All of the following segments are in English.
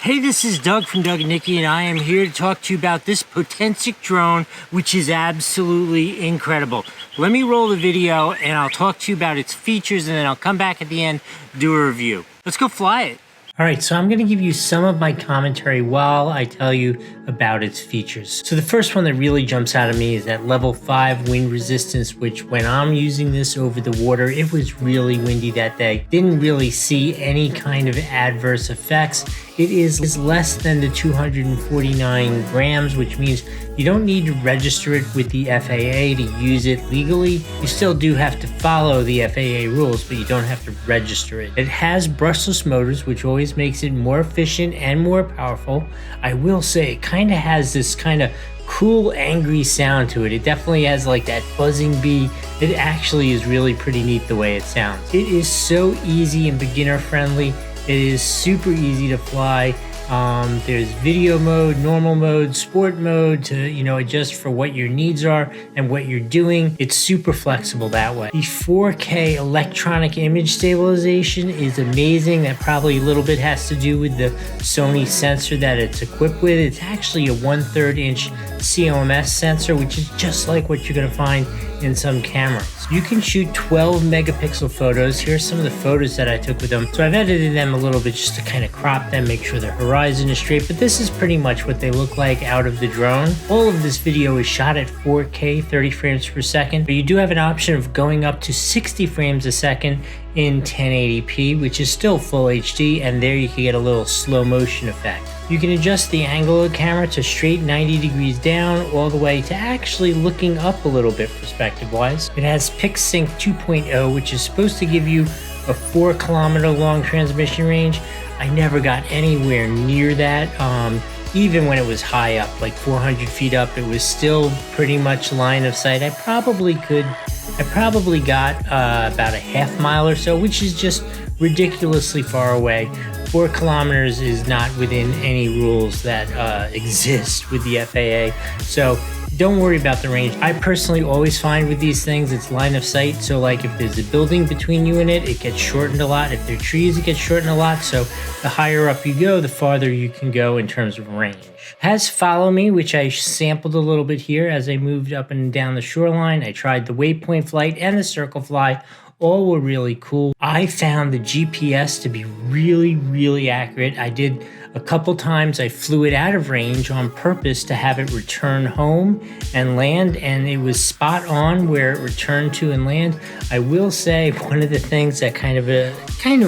Hey, this is Doug from Doug and Nikki, and I am here to talk to you about this Potensic drone, which is absolutely incredible. Let me roll the video and I'll talk to you about its features, and then I'll come back at the end, do a review. Let's go fly it. All right, so I'm going to give you some of my commentary while I tell you about its features. So the first one that really jumps out at me is that level 5 wind resistance, which when I'm using this over the water, it was really windy that day. Didn't really see any kind of adverse effects. It is less than the 249 grams, which means you don't need to register it with the FAA to use it legally. You still do have to follow the FAA rules, but you don't have to register it. It has brushless motors, which always makes it more efficient and more powerful. I will say it kind of has this kind of cool, angry sound to it. It definitely has like that buzzing bee. It actually is really pretty neat the way it sounds. It is so easy and beginner friendly. It is super easy to fly. There's video mode, normal mode, sport mode to, adjust for what your needs are and what you're doing. It's super flexible that way. The 4K electronic image stabilization is amazing. That probably a little bit has to do with the Sony sensor that it's equipped with. It's actually a 1/3 inch COMS sensor, which is just like what you're going to find in some cameras. You can shoot 12 megapixel photos. Here's some of the photos that I took with them. So I've edited them a little bit just to kind of crop them, make sure the horizon is straight, but this is pretty much what they look like out of the drone. All of this video is shot at 4K, 30 frames per second, but you do have an option of going up to 60 frames a second in 1080p, which is still full HD, and there you can get a little slow motion effect. You can adjust the angle of the camera to straight 90 degrees down all the way to actually looking up a little bit perspective wise. It has PixSync 2.0, which is supposed to give you a 4-kilometer long transmission range. I never got anywhere near that. Even when it was high up, like 400 feet up, it was still pretty much line of sight. I probably got about a half mile or so, which is just ridiculously far away. 4 kilometers is not within any rules that exist with the FAA. So don't worry about the range. I personally always find with these things, it's line of sight. So like if there's a building between you and it gets shortened a lot. If there are trees, it gets shortened a lot. So the higher up you go, the farther you can go in terms of range. It has follow me, which I sampled a little bit here as I moved up and down the shoreline. I tried the waypoint flight and the circle fly. All were really cool. I found the GPS to be really, really accurate. I did a couple times. I flew it out of range on purpose to have it return home and land, and it was spot on where it returned to and land. I will say one of the things that kind of a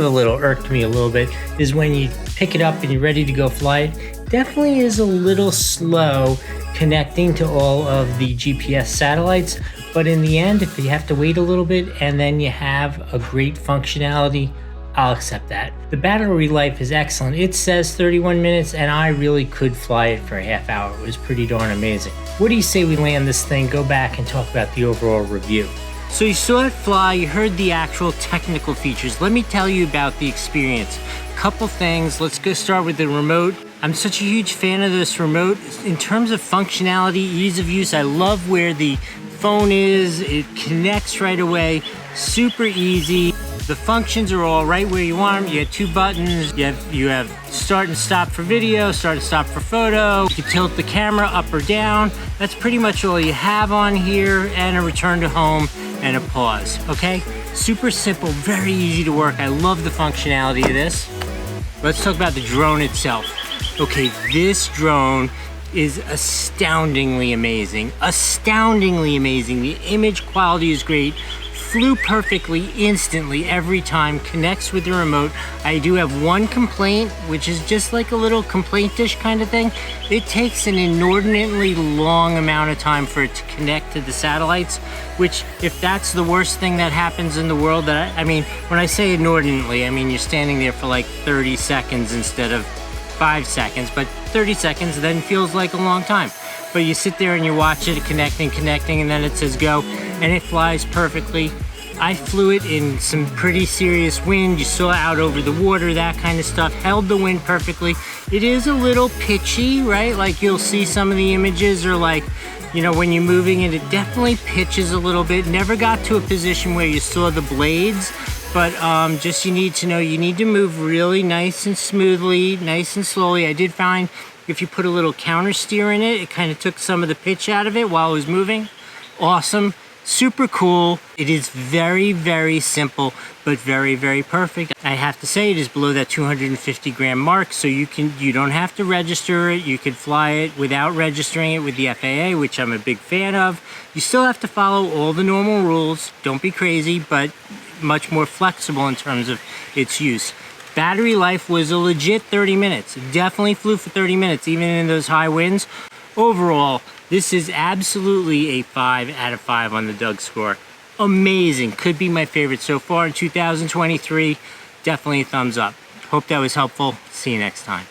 little irked me a little bit is when you pick it up and you're ready to go fly it, definitely is a little slow connecting to all of the GPS satellites. But in the end, if you have to wait a little bit and then you have a great functionality, I'll accept that. The battery life is excellent. It says 31 minutes, and I really could fly it for a half hour. It was pretty darn amazing. What do you say we land this thing, go back and talk about the overall review? So you saw it fly, you heard the actual technical features. Let me tell you about the experience. Couple things, let's go start with the remote. I'm such a huge fan of this remote. In terms of functionality, ease of use, I love where the phone is. It connects right away, super easy. The functions are all right where you want them. You have 2 buttons. You have start and stop for video, start and stop for photo. You can tilt the camera up or down. That's pretty much all you have on here, and a return to home and a pause, okay? Super simple, very easy to work. I love the functionality of this. Let's talk about the drone itself. Okay, this drone is astoundingly amazing. Astoundingly amazing. The image quality is great. Flew perfectly instantly every time, connects with the remote. I do have one complaint, which is just like a little complaint-ish kind of thing. It takes an inordinately long amount of time for it to connect to the satellites, which if that's the worst thing that happens in the world, I mean, when I say inordinately, I mean you're standing there for like 30 seconds instead of 5 seconds, but 30 seconds then feels like a long time. But you sit there and you watch it connecting, and then it says go, and it flies perfectly. I flew it in some pretty serious wind. You saw out over the water, that kind of stuff. Held the wind perfectly. It is a little pitchy, right? Like you'll see some of the images are like, when you're moving it, it definitely pitches a little bit. Never got to a position where you saw the blades, but just you need to know you need to move really nice and smoothly, nice and slowly. I did find if you put a little counter steer in it, it kind of took some of the pitch out of it while it was moving. Awesome. Super cool. It is very, very simple, but very, very perfect. I have to say it is below that 250 gram mark, so you don't have to register it. You can fly it without registering it with the FAA, which I'm a big fan of. You still have to follow all the normal rules. Don't be crazy, but much more flexible in terms of its use. Battery life was a legit 30 minutes. Definitely flew for 30 minutes, even in those high winds. Overall, this is absolutely a 5 out of 5 on the Doug score. Amazing. Could be my favorite so far in 2023. Definitely a thumbs up. Hope that was helpful. See you next time.